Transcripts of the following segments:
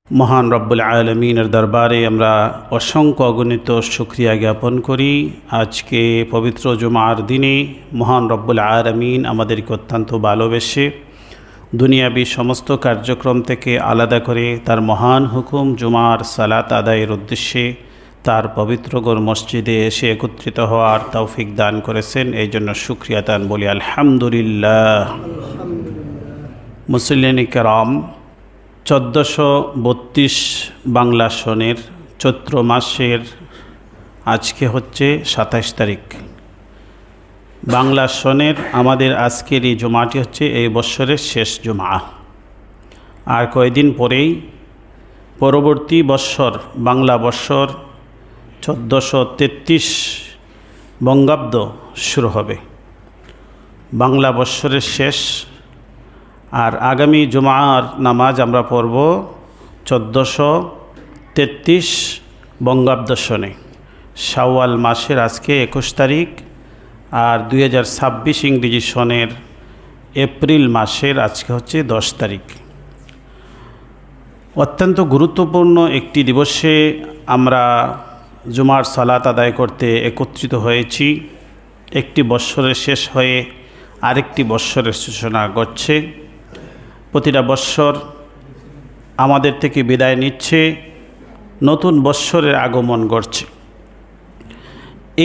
মহান রব্বুল আলমিনের দরবারে আমরা অসংখ্য অগণিত শুকরিয়া জ্ঞাপন করি। আজকে পবিত্র জুমার দিনে মহান রব্বুল আলমিন আমাদেরকে অত্যন্ত ভালোবেসে দুনিয়াবী সমস্ত কার্যক্রম থেকে আলাদা করে তার মহান হুকুম জুমার সালাত আদায়ের উদ্দেশ্যে তার পবিত্র গর মসজিদে এসে একত্রিত হওয়ার তৌফিক দান করেছেন। এই জন্য শুকরিয়া দান বলি আলহামদুলিল্লাহ। মুসল্লিন কিরাম, 1432 বাংলা সনের চৈত্র মাসের আজকে হচ্ছে 27 তারিখ। বাংলা সনের আমাদের আজকের এই জুমাটি হচ্ছে এই বৎসরের শেষ জুমা। আর কয়েকদিন পরেই পরবর্তী বৎসর বাংলা বৎসর 1433 বঙ্গাব্দ শুরু হবে। বাংলা বৎসরের শেষ। আর আগামী জুমার নামাজ আমরা পড়ব 1433 বঙ্গাব্দ সনে। শাওয়াল মাসের আজকে 21 তারিখ আর 2026 ইংরেজি সনের এপ্রিল মাসের আজকে হচ্ছে 10 তারিখ। অত্যন্ত গুরুত্বপূর্ণ একটি দিবসে আমরা জুমার সালাত আদায় করতে একত্রিত হয়েছি। একটি বৎসরের শেষ হয়ে আরেকটি বৎসরের সূচনা ঘটছে। প্রতিটা বৎসর আমাদের থেকে বিদায় নিচ্ছে, নতুন বৎসরের আগমন ঘটছে।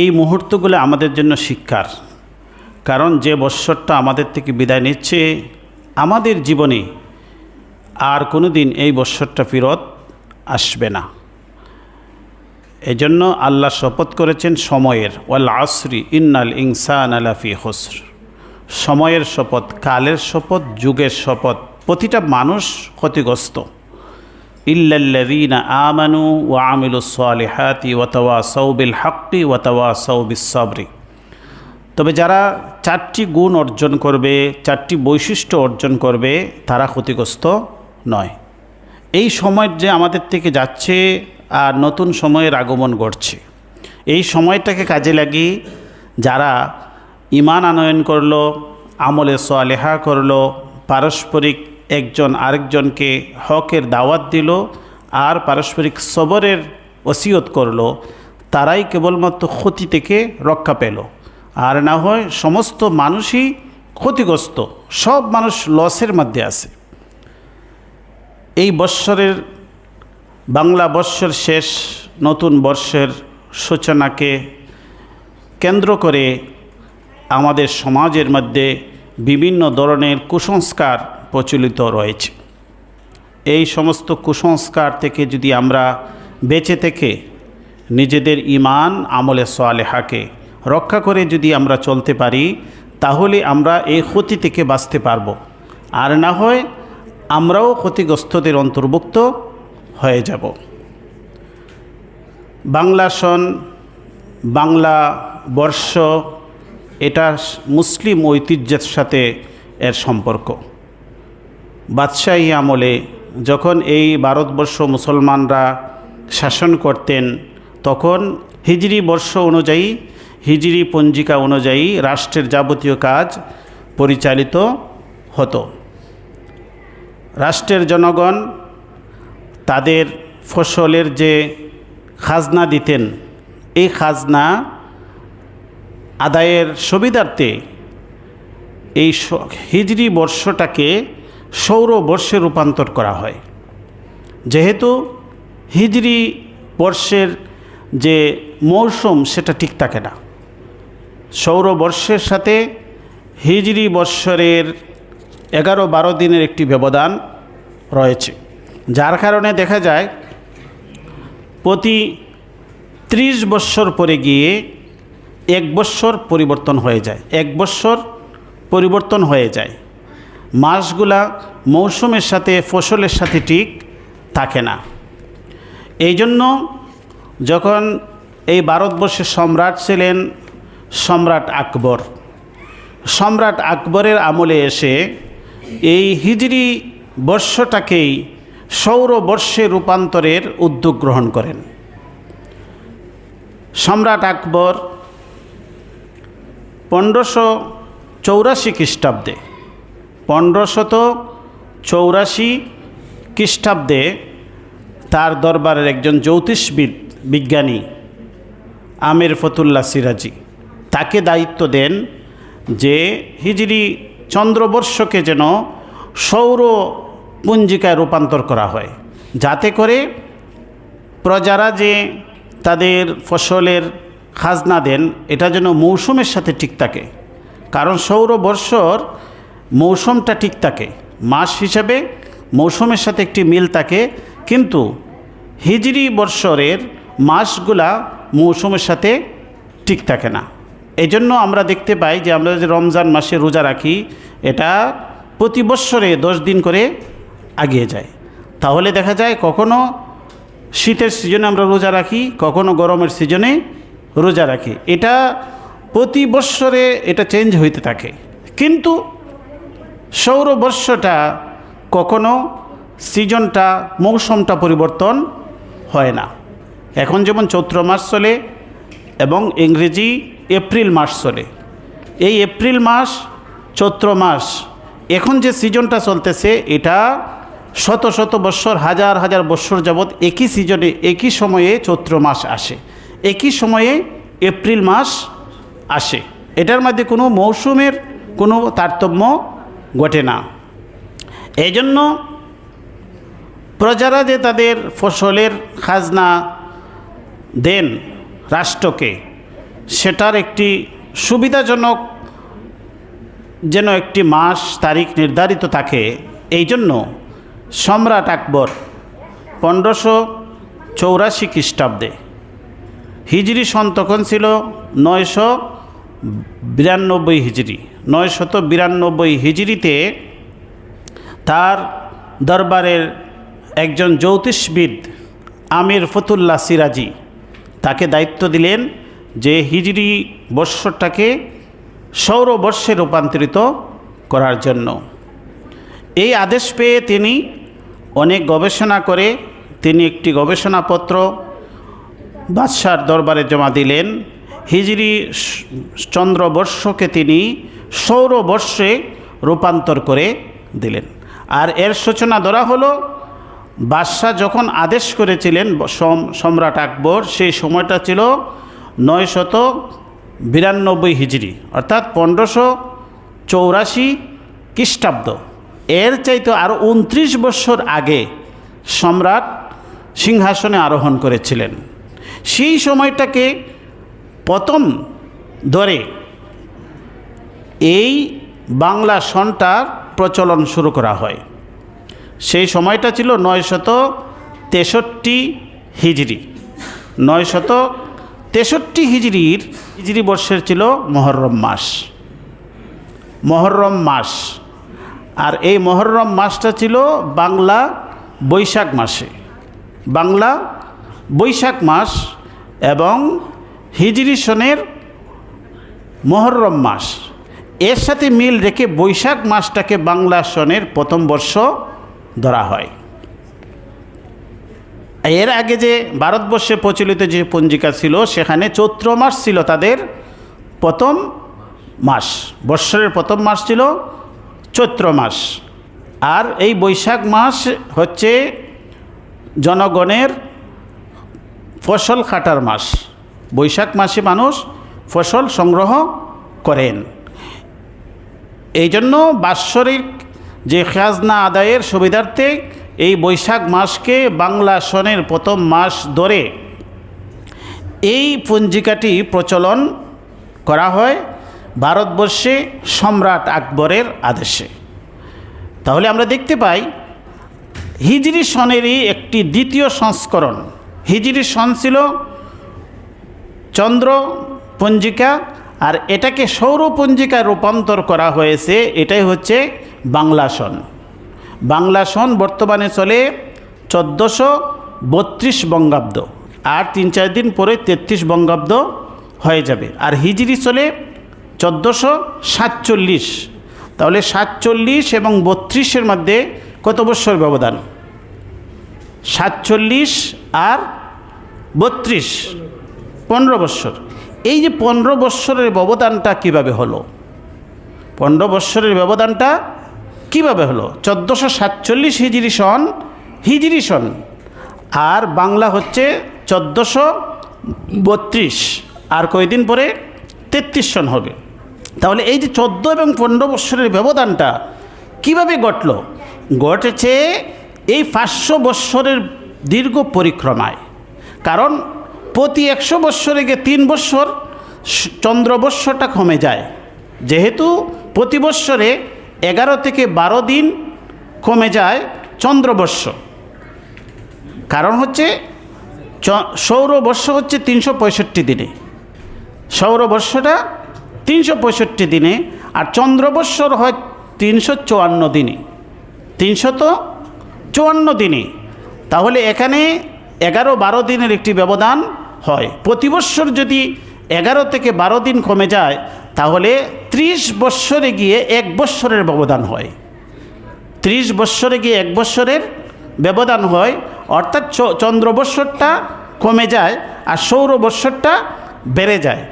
এই মুহূর্তগুলো আমাদের জন্য শিক্ষার, কারণ যে বৎসরটা আমাদের থেকে বিদায় নিচ্ছে আমাদের জীবনে আর কোনো দিন এই বৎসরটা ফেরত আসবে না। এজন্য আল্লাহ শপথ করেছেন সময়ের, ওয়াল আসরি ইন্নাল ইনসানা লাফি খুসর। সময়ের শপথ, কালের শপথ, যুগের শপথ। প্রতিটা মানুষ ক্ষতিগ্রস্ত। ইল্লাল্লাযীনা আমানু ওয়া আমিলুস সালিহাতি ওয়া তাওয়াসাউ বিল হাক্কি ওয়া তাওয়াসাউ বিস সাবরি। তবে যারা 4টি গুণ অর্জন করবে, 4টি বৈশিষ্ট্য অর্জন করবে, তারা ক্ষতিগ্রস্ত নয়। এই সময় যে আমাদের থেকে যাচ্ছে আর নতুন সময়ের আগমন ঘটছে, এই সময়টাকে কাজে লাগিয়ে যারা ঈমান আনয়ন করলো, আমলে সালেহা করলো, পারস্পরিক একজন আরেকজনকে হকের দাওয়াত দিল আর পারস্পরিক সবরের ওসিয়ত করলো, তারাই কেবলমাত্র ক্ষতি থেকে রক্ষা পেল। আর না হয় সমস্ত মানুষই ক্ষতিগ্রস্ত, সব মানুষ লসের মধ্যে আছে। এই বৎসরের বাংলা বৎসর শেষ, নতুন বর্ষের সূচনাকে কেন্দ্র করে আমাদের সমাজের মধ্যে বিভিন্ন ধরনের কুসংস্কার প্রচলিত রয়েছে। এই সমস্ত কুসংস্কার থেকে যদি আমরা বেঁচে থেকে নিজেদের ঈমান আমলে সালেহাকে রক্ষা করে যদি আমরা চলতে পারি, তাহলে আমরা এই ক্ষতি থেকে বাঁচতে পারব। আর না হয় আমরাও ক্ষতিগ্রস্তদের অন্তর্ভুক্ত হয়ে যাব। বাংলা সন, বাংলা বর্ষ, এটা মুসলিম ঐতিহ্যের সাথে এর সম্পর্ক। বাদশাহী আমলে যখন এই ভারতবর্ষ মুসলমানরা শাসন করতেন, তখন হিজরি বর্ষ অনুযায়ী, হিজরি পঞ্জিকা অনুযায়ী রাষ্ট্রের যাবতীয় কাজ পরিচালিত হতো। রাষ্ট্রের জনগণ তাদের ফসলের যে খাজনা দিতেন, এই খাজনা আদায়ের সুবিধার্থে এই হিজরি বর্ষটাকে সৌর বর্ষে রূপান্তর করা হয়। যেহেতু হিজরি বর্ষের যে মৌসুম সেটা ঠিক থাকে না, সৌর বর্ষের সাথে হিজরি বৎসরের 11-12 দিনের একটি ব্যবধান রয়েছে, যার কারণে দেখা যায় প্রতি 30 বৎসর পরে গিয়ে 1 বৎসর পরিবর্তন হয়ে যায়, 1 বৎসর পরিবর্তন হয়ে যায়। মাসগুলা মৌসুমের সাথে, ফসলের সাথে ঠিক থাকে না। এই জন্য যখন এই ভারতবর্ষের সম্রাট ছিলেন সম্রাট আকবর, সম্রাট আকবরের আমলে এসে এই হিজরি বর্ষটাকেই সৌর বর্ষে রূপান্তরের উদ্যোগ গ্রহণ করেন। সম্রাট আকবর 1584 খ্রিস্টাব্দে, 1584 খ্রিস্টাব্দে তার দরবারের একজন জ্যোতিষবিদ বিজ্ঞানী আমির ফতুল্লাহ সিরাজি তাকে দায়িত্ব দেন যে হিজরি চন্দ্রবর্ষকে যেন সৌর পঞ্জিকায় রূপান্তর করা হয়, যাতে করে প্রজারা যে তাদের ফসলের খাজনা দেন এটা যেন মৌসুমের সাথে ঠিক থাকে। কারণ সৌরবর্ষর মৌসুমটা ঠিক থাকে, মাস হিসাবে মৌসুমের সাথে একটি মিল থাকে, কিন্তু হিজরি বৎসরের মাসগুলা মৌসুমের সাথে ঠিক থাকে না। এই জন্য আমরা দেখতে পাই যে আমরা যে রমজান মাসে রোজা রাখি এটা প্রতি বৎসরে 10 দিন করে এগিয়ে যায়। তাহলে দেখা যায় কখনো শীতের সিজনে আমরা রোজা রাখি, কখনো গরমের সিজনে রোজা রাখি, এটা প্রতি বৎসরে এটা চেঞ্জ হইতে থাকে। কিন্তু সৌরবর্ষটা কখনো সিজনটা মৌসুমটা পরিবর্তন হয় না। এখন যেমন চৈত্র মাস চলে এবং ইংরেজি এপ্রিল মাস চলে, এই এপ্রিল মাস চৈত্র মাস এখন যে সিজনটা চলতেছে এটা শত শত বৎসর হাজার হাজার বৎসর যাবৎ একই সিজনে একই সময়ে চৈত্র মাস আসে, একই সময়ে এপ্রিল মাস আসে। এটার মধ্যে কোনো মৌসুমের কোনো তারতম্য ঘটে না। এই জন্য প্রজারা যে তাদের ফসলের খাজনা দেন রাষ্ট্রকে, সেটার একটি সুবিধাজনক যেন একটি মাস তারিখ নির্ধারিত থাকে। এই জন্য সম্রাট আকবর 1584 খ্রিস্টাব্দে, হিজরি সন তখন ছিল 992 হিজরি, 992 হিজরিতে তার দরবারের একজন জ্যোতিষবিদ আমির ফতুল্লাহ সিরাজি তাকে দায়িত্ব দিলেন যে হিজরি বৎসরটাকে সৌরবর্ষে রূপান্তরিত করার জন্য। এই আদেশ পেয়ে তিনি অনেক গবেষণা করে তিনি একটি গবেষণাপত্র বাদশার দরবারে জমা দিলেন। হিজরি চন্দ্রবর্ষকে তিনি সৌরবর্ষে রূপান্তর করে দিলেন। আর এর সূচনা ধরা হলো বাদশাহ যখন আদেশ করেছিলেন সম্রাট আকবর, সেই সময়টা ছিল 992 হিজরি, অর্থাৎ 1584 খ্রিস্টাব্দ। এর চাইতে আরও 29 বছর আগে সম্রাট সিংহাসনে আরোহণ করেছিলেন। সেই সময়টাকে প্রথম ধরে এই বাংলা সনটার প্রচলন শুরু করা হয়। সেই সময়টা ছিল 963 হিজরি। 963 হিজরি বর্ষের ছিল মহরম মাস। মহরম মাস, আর এই মহরম মাসটা ছিল বাংলা বৈশাখ মাসে, বাংলা বৈশাখ মাস এবং হিজরি সনের মহরম মাস, এর সাথে মিল রেখে বৈশাখ মাসটাকে বাংলা সনের প্রথম বর্ষ ধরা হয়। এর আগে যে ভারতবর্ষে প্রচলিত যে পঞ্জিকা ছিল সেখানে চৈত্র মাস ছিল তাদের প্রথম মাস, বৎসরের প্রথম মাস ছিল চৈত্র মাস। আর এই বৈশাখ মাস হচ্ছে জনগণের ফসল কাটার মাস। বৈশাখ মাসে মানুষ ফসল সংগ্রহ করেন। এই জন্য বাৎসরিক যে খাজনা আদায়ের সুবিধার্থে এই বৈশাখ মাসকে বাংলা সনের প্রথম মাস ধরে এই পঞ্জিকাটি প্রচলন করা হয় ভারতবর্ষে সম্রাট আকবরের আদেশে। তাহলে আমরা দেখতে পাই হিজরি সনেরই একটি দ্বিতীয় সংস্করণ। হিজরি সন ছিল চন্দ্র পঞ্জিকা, আর এটাকে সৌর পঞ্জিকায় রূপান্তর করা হয়েছে, এটাই হচ্ছে বাংলা সন। বাংলা সন বর্তমানে চলে 1432 বঙ্গাব্দ, আর 3-4 দিন পরে 33 বঙ্গাব্দ হয়ে যাবে। আর হিজরি চলে 1447। তাহলে 47 এবং 32-এর মধ্যে কত বৎসর ব্যবধান? 47 আর 32, 15 বৎসর। এই যে 15 বৎসরের ব্যবধানটা কিভাবে হলো? 15 বৎসরের ব্যবধানটা কিভাবে হলো? 1447 হিজরি সন আর বাংলা হচ্ছে 1432, আর কয়দিন পরে 33 সন হবে। তাহলে এই যে 14 এবং 15 বৎসরের ব্যবধানটা কিভাবে ঘটল? ঘটেছে এই 500 বৎসরের দীর্ঘ পরিক্রমায়। কারণ প্রতি 100 বৎসরে গিয়ে 3 বৎসর চন্দ্রবৎসরটা কমে যায়, যেহেতু প্রতি বৎসরে 11 থেকে 12 দিন কমে যায় চন্দ্রবর্ষ। কারণ হচ্ছে সৌরবর্ষ হচ্ছে 365 দিনে, সৌরবর্ষটা 365 দিনে, আর চন্দ্রবৎসর হয় 354 দিনে, 354 দিনে। তাহলে এখানে 11-12 দিনের একটি ব্যবধান হয়। প্রতি বৎসর যদি 11 থেকে 12 দিন কমে যায়, তাহলে 30 বৎসরে গিয়ে 1 বৎসরের ব্যবধান হয়। 30 বৎসরে গিয়ে 1 বৎসরের ব্যবধান হয়, অর্থাৎ চন্দ্রবৎসরটা কমে যায় আর সৌরবৎসরটা বেড়ে যায়।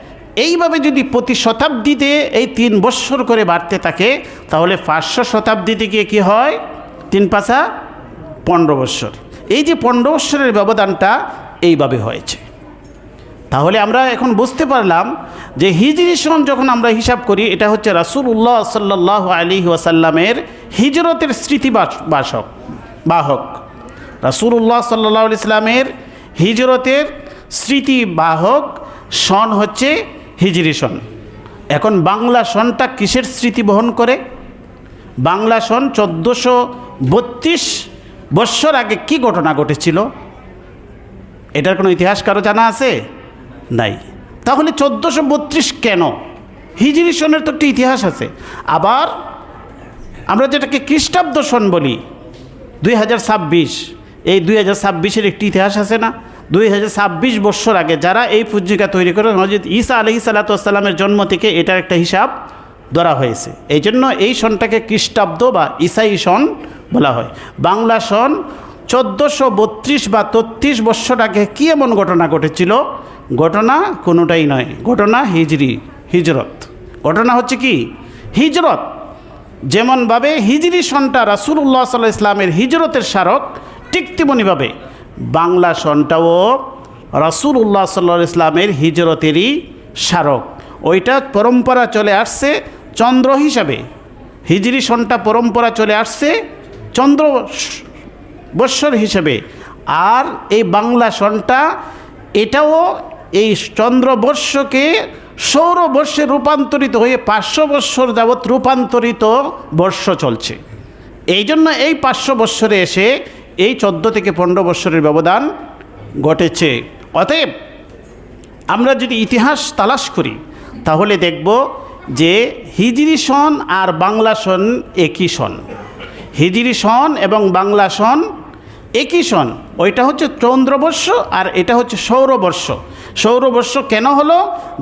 এইভাবে যদি প্রতি শতাব্দীতে এই 3 বৎসর করে বাড়তে থাকে, তাহলে 500 শতাব্দীতে গিয়ে কী হয়? 3-5 15 বৎসর। এই যে 15 বৎসরের ব্যবধানটা এইভাবে হয়েছে। তাহলে আমরা এখন বুঝতে পারলাম যে হিজরি সন যখন আমরা হিসাব করি, এটা হচ্ছে রাসূলুল্লাহ সাল্লাল্লাহু আলাইহি ওয়াসাল্লামের হিজরতের বাহক। রাসূলুল্লাহ সাল্লাল্লাহু আলাইহি ওয়াসাল্লামের হিজরতের স্মৃতিবাহক সন হচ্ছে হিজরি সন। এখন বাংলা সনটা কিসের স্মৃতি বহন করে? বাংলা সন 1432 বৎসর আগে কি ঘটনা ঘটেছিল, এটার কোনো ইতিহাস কারো জানা আছে? নাই। তাহলে 1432 কেন? হিজরি সনের তো একটি ইতিহাস আছে। আবার আমরা যেটাকে খ্রিস্টাব্দ সন বলি, 2026, এই 2026-এর একটি ইতিহাস আছে না? 2026 বৎসর আগে যারা এই পঞ্জিকা তৈরি করে, হযরত ঈসা আলাইহিস সালাতু ওয়াস সালামের জন্ম থেকে এটার একটা হিসাব ধরা হয়েছে। এই জন্য এই সনটাকে খ্রিস্টাব্দ বা ঈসাই সন বলা হয়। বাংলা সন 1432 বা 33 বৎসর আগে কী এমন ঘটনা ঘটেছিল? ঘটনা কোনোটাই নয়, ঘটনা হিজরত। ঘটনা হচ্ছে কি? হিজরত। যেমনভাবে হিজরি সনটা রাসূলুল্লাহ সাল্লাল্লাহু আলাইহি ওয়াসাল্লামের হিজরতের স্মারক, ঠিক তেমনিভাবে বাংলা সনটাও রাসূলুল্লাহ সাল্লাল্লাহু আলাইহি ওয়াসাল্লামের হিজরতেরই স্মারক। ওইটা পরম্পরা চলে আসছে চন্দ্র হিসাবে, হিজরি সনটা পরম্পরা চলে আসছে চন্দ্র বৎসর হিসেবে। আর এই বাংলা সনটা এটাও এই চন্দ্রবর্ষকে সৌরবর্ষে রূপান্তরিত হয়ে 500 বৎসর যাবৎ রূপান্তরিত বর্ষ চলছে। এই জন্য এই 500 বৎসরে এসে এই 14 থেকে 15 বৎসরের ব্যবধান ঘটেছে। অতএব আমরা যদি ইতিহাস তালাশ করি, তাহলে দেখব যে হিজরি সন আর বাংলা সন একই সন। হিজরি সন এবং বাংলা সন একই সন। ওইটা হচ্ছে চন্দ্রবর্ষ আর এটা হচ্ছে সৌরবর্ষ। সৌরবর্ষ কেন হলো?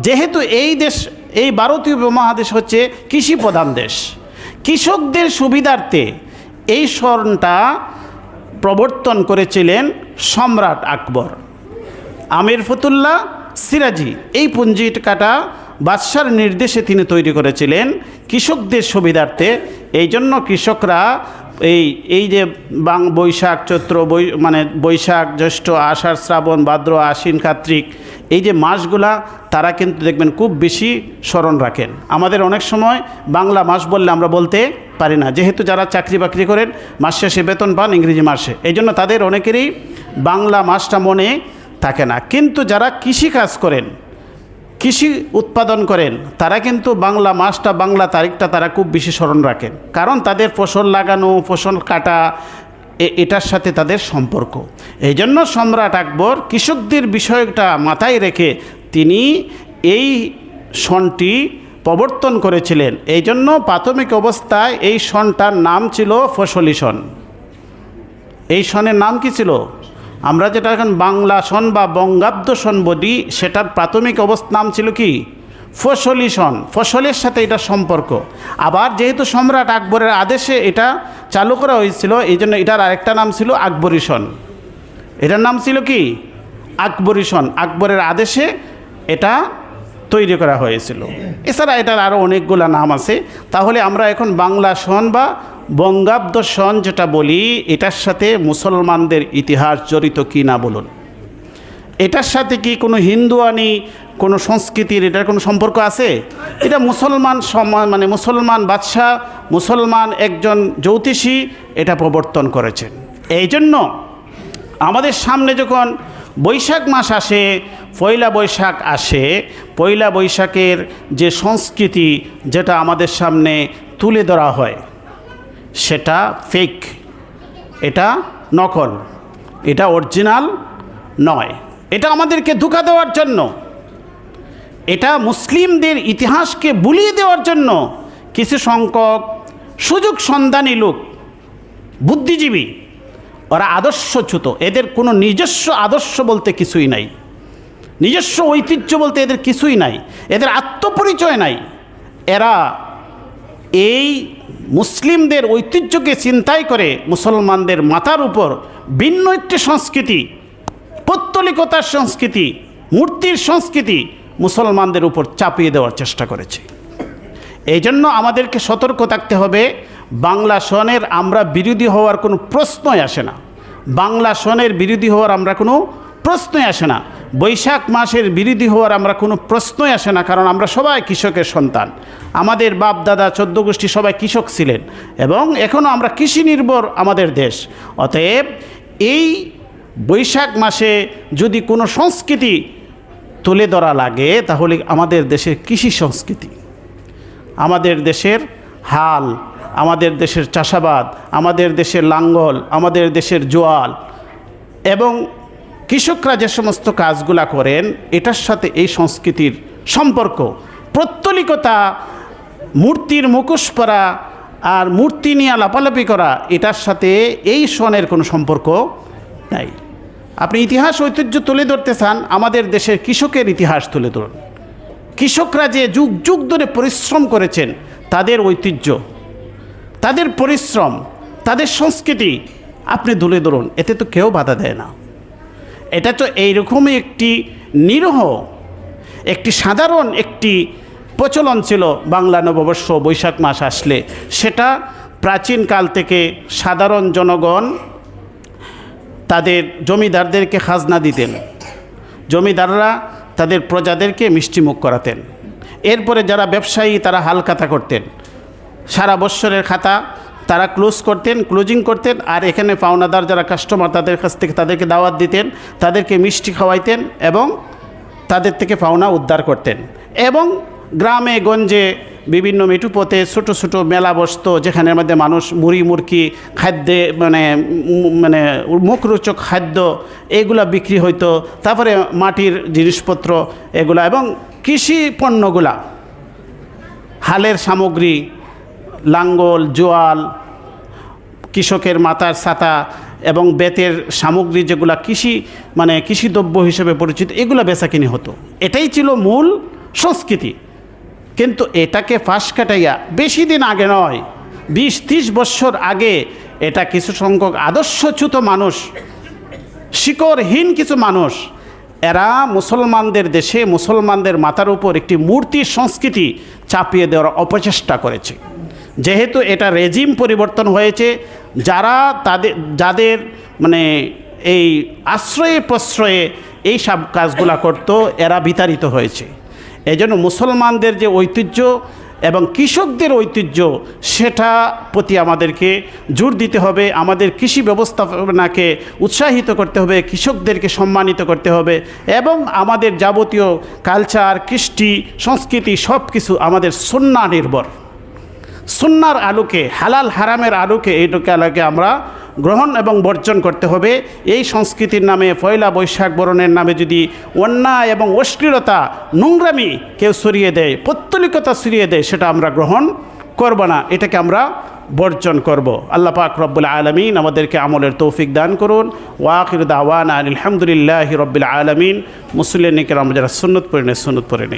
যেহেতু এই দেশ, এই ভারতীয় উপমহাদেশ হচ্ছে কৃষি প্রধান দেশ। কৃষকদের সুবিধার্থে এই সনটা প্রবর্তন করেছিলেন সম্রাট আকবর। আমির ফুতুল্লাহ সিরাজি এই পঞ্জিকাটা বাদশার নির্দেশে তিনি তৈরি করেছিলেন কৃষকদের সুবিধার্থে। এই জন্য কৃষকরা এই যে বৈশাখ চৈত্র মানে বৈশাখ জ্যৈষ্ঠ আষাঢ় শ্রাবণ ভাদ্র আশ্বিন কার্তিক, এই যে মাসগুলা তারা কিন্তু দেখবেন খুব বেশি স্মরণ রাখেন। আমাদের অনেক সময় বাংলা মাস বললে আমরা বলতে পারি না, যেহেতু যারা চাকরি বাকরি করেন মাস শেষে বেতন পান ইংরেজি মাসে, এই জন্য তাদের অনেকেরই বাংলা মাসটা মনে থাকে না। কিন্তু যারা কৃষি কাজ করেন, কৃষি উৎপাদন করেন, তারা কিন্তু বাংলা মাসটা, বাংলা তারিখটা তারা খুব বেশি স্মরণ রাখেন। কারণ তাদের ফসল লাগানো, ফসল কাটা, এটার সাথে তাদের সম্পর্ক। এই জন্য সম্রাট আকবর কৃষকদের বিষয়টা মাথায় রেখে তিনি এই সনটি প্রবর্তন করেছিলেন। এই জন্য প্রাথমিক অবস্থায় এই সনটার নাম ছিল ফসলি সন। এই সনের নাম কি ছিল? আমরা যেটা এখন বাংলা সন বা বঙ্গাব্দ সন বলি, সেটার প্রাথমিক নাম ছিল কি? ফসলি সন। ফসলের সাথে এটা সম্পর্ক। আবার যেহেতু সম্রাট আকবরের আদেশে এটা চালু করা হয়েছিল, এই জন্য এটার আরেকটা নাম ছিল আকবরী সন। এটার নাম ছিল কি? আকবরী সন। আকবরের আদেশে এটা তৈরি করা হয়েছিল। এছাড়া এটার আরও অনেকগুলো নাম আছে। তাহলে আমরা এখন বাংলা সন বা বঙ্গাব্দ সন যেটা বলি, এটার সাথে মুসলমানদের ইতিহাস জড়িত কি না বলুন। এটার সাথে কি কোনো হিন্দুয়ানি কোনো সংস্কৃতির এটার কোনো সম্পর্ক আছে? এটা মুসলমান মানে মুসলমান বাদশাহ, মুসলমান একজন জ্যোতিষী এটা প্রবর্তন করেছেন। এই জন্য আমাদের সামনে যখন বৈশাখ মাস আসে, পয়লা বৈশাখ আসে, পয়লা বৈশাখের যে সংস্কৃতি যেটা আমাদের সামনে তুলে ধরা হয় সেটা ফেক, এটা নকল, এটা অরিজিনাল নয়। এটা আমাদেরকে ধোঁকা দেওয়ার জন্য, এটা মুসলিমদের ইতিহাসকে ভুলিয়ে দেওয়ার জন্য কিছু সংখ্যক সুযোগ সন্ধানী লোক, বুদ্ধিজীবী, ওরা আদর্শচ্যুত, এদের কোনো নিজস্ব আদর্শ বলতে কিছুই নাই, নিজস্ব ঐতিহ্য বলতে এদের কিছুই নাই, এদের আত্মপরিচয় নাই। এরা এই মুসলিমদের ঐতিহ্যকে চিন্তাই করে মুসলমানদের মাথার উপর ভিন্ন একটি সংস্কৃতি, পৌত্তলিকতার সংস্কৃতি, মূর্তির সংস্কৃতি মুসলমানদের উপর চাপিয়ে দেওয়ার চেষ্টা করেছে। এই জন্য আমাদেরকে সতর্ক থাকতে হবে। বাংলা সনের আমরা বিরোধী হওয়ার কোনো প্রশ্নই আসে না, বাংলা সনের বিরোধী হওয়ার আমরা কোনো প্রশ্নই আসে না, বৈশাখ মাসের বিরোধী হওয়ার আমরা কোনো প্রশ্নই আসে না। কারণ আমরা সবাই কৃষকের সন্তান, আমাদের বাপ দাদা 14 গোষ্ঠী সবাই কৃষক ছিলেন এবং এখনও আমরা কৃষি নির্ভর আমাদের দেশ। অতএব এই বৈশাখ মাসে যদি কোনো সংস্কৃতি তুলে ধরা লাগে তাহলে আমাদের দেশের কৃষি সংস্কৃতি, আমাদের দেশের হাল, আমাদের দেশের চাষাবাদ, আমাদের দেশের লাঙ্গল, আমাদের দেশের জোয়াল এবং কৃষকরা যে সমস্ত কাজগুলা করেন এটার সাথে এই সংস্কৃতির সম্পর্ক, পৌত্তলিকতা, মূর্তির মুখোশ পরা আর মূর্তি নিয়ে লাপালাপি করা, এটার সাথে এই সনের কোনো সম্পর্ক নাই। আপনি ইতিহাস ঐতিহ্য তুলে ধরতে চান, আমাদের দেশের কৃষকের ইতিহাস তুলে ধরুন। কৃষকরা যে যুগ যুগ ধরে পরিশ্রম করেছেন, তাদের ঐতিহ্য, তাদের পরিশ্রম, তাদের সংস্কৃতি আপনি তুলে ধরুন, এতে তো কেউ বাধা দেয় না। এটা তো এইরকমই একটি নিরীহ, একটি সাধারণ একটি প্রচলন ছিল বাংলা নববর্ষ বৈশাখ মাস আসলে। সেটা প্রাচীনকাল থেকে সাধারণ জনগণ তাদের জমিদারদেরকে খাজনা দিতেন, জমিদাররা তাদের প্রজাদেরকে মিষ্টিমুখ করাতেন। এরপরে যারা ব্যবসায়ী তারা হালখাতা করতেন, সারা বৎসরের খাতা তারা ক্লোজিং করতেন, আর এখানে পাওনাদার যারা কাস্টমার তাদের কাছ থেকে তাদেরকে দাওয়াত দিতেন, তাদেরকে মিষ্টি খাওয়াইতেন এবং তাদের থেকে পাওনা উদ্ধার করতেন। এবং গ্রামে গঞ্জে বিভিন্ন মেটুপথে ছোটো ছোটো মেলা বসত, যেখানের মধ্যে মানুষ মুড়ি মুরকি খাদ্যে মানে মুখরোচক খাদ্য এগুলা বিক্রি হইতো। তারপরে মাটির জিনিসপত্র এগুলা এবং কৃষি পণ্যগুলা, হালের সামগ্রী, লাঙ্গল, জোয়াল, কৃষকের মাথার ছাতা এবং বেতের সামগ্রী যেগুলা কৃষিদ্রব্য হিসেবে পরিচিত, এগুলো বেচাকিনি হতো। এটাই ছিল মূল সংস্কৃতি। কিন্তু এটাকে ফাঁস কাটাইয়া বেশি দিন আগে নয়, 20-30 বছর আগে এটা কিছু সংখ্যক আদর্শচ্যুত মানুষ, শিকড়হীন কিছু মানুষ, এরা মুসলমানদের দেশে মুসলমানদের মাথার উপর একটি মূর্তির সংস্কৃতি চাপিয়ে দেওয়ার অপচেষ্টা করেছে। যেহেতু এটা রেজিম পরিবর্তন হয়েছে, যাদের এই আশ্রয়ে প্রশ্রয়ে এই সব কাজগুলা করতো এরা বিতাড়িত হয়েছে। এই জন্য মুসলমানদের যে ঐতিহ্য এবং কৃষকদের ঐতিহ্য সেটা প্রতি আমাদেরকে জোর দিতে হবে। আমাদের কৃষি ব্যবস্থাপনাকে উৎসাহিত করতে হবে, কৃষকদেরকে সম্মানিত করতে হবে এবং আমাদের যাবতীয় কালচার, কৃষ্টি, সংস্কৃতি সব কিছু আমাদের সুন্নাহ নির্ভর। সুন্নার আলোকে, হালাল হারামের আলোকে এইটাকে আমরা গ্রহণ এবং বর্জন করতে হবে। এই সংস্কৃতির নামে পয়লা বৈশাখ বরণের নামে যদি অন্যায় এবং অশ্লীলতা, নোংরামি কেউ ছড়িয়ে দেয়, পৌত্তলিকতা ছড়িয়ে দেয়, সেটা আমরা গ্রহণ করব না, এটাকে আমরা বর্জন করব। আল্লাহ পাক রব্বুল আলামিন আমাদেরকে আমলের তৌফিক দান করুন। ওয়া আখিরু দাওয়ানা আলহামদুলিল্লাহি রব্বিল আলামিন। মুসলিম নিকের আমরা যারা সুন্নত পড়ে নেই, সুন্নত পড়ে নেই।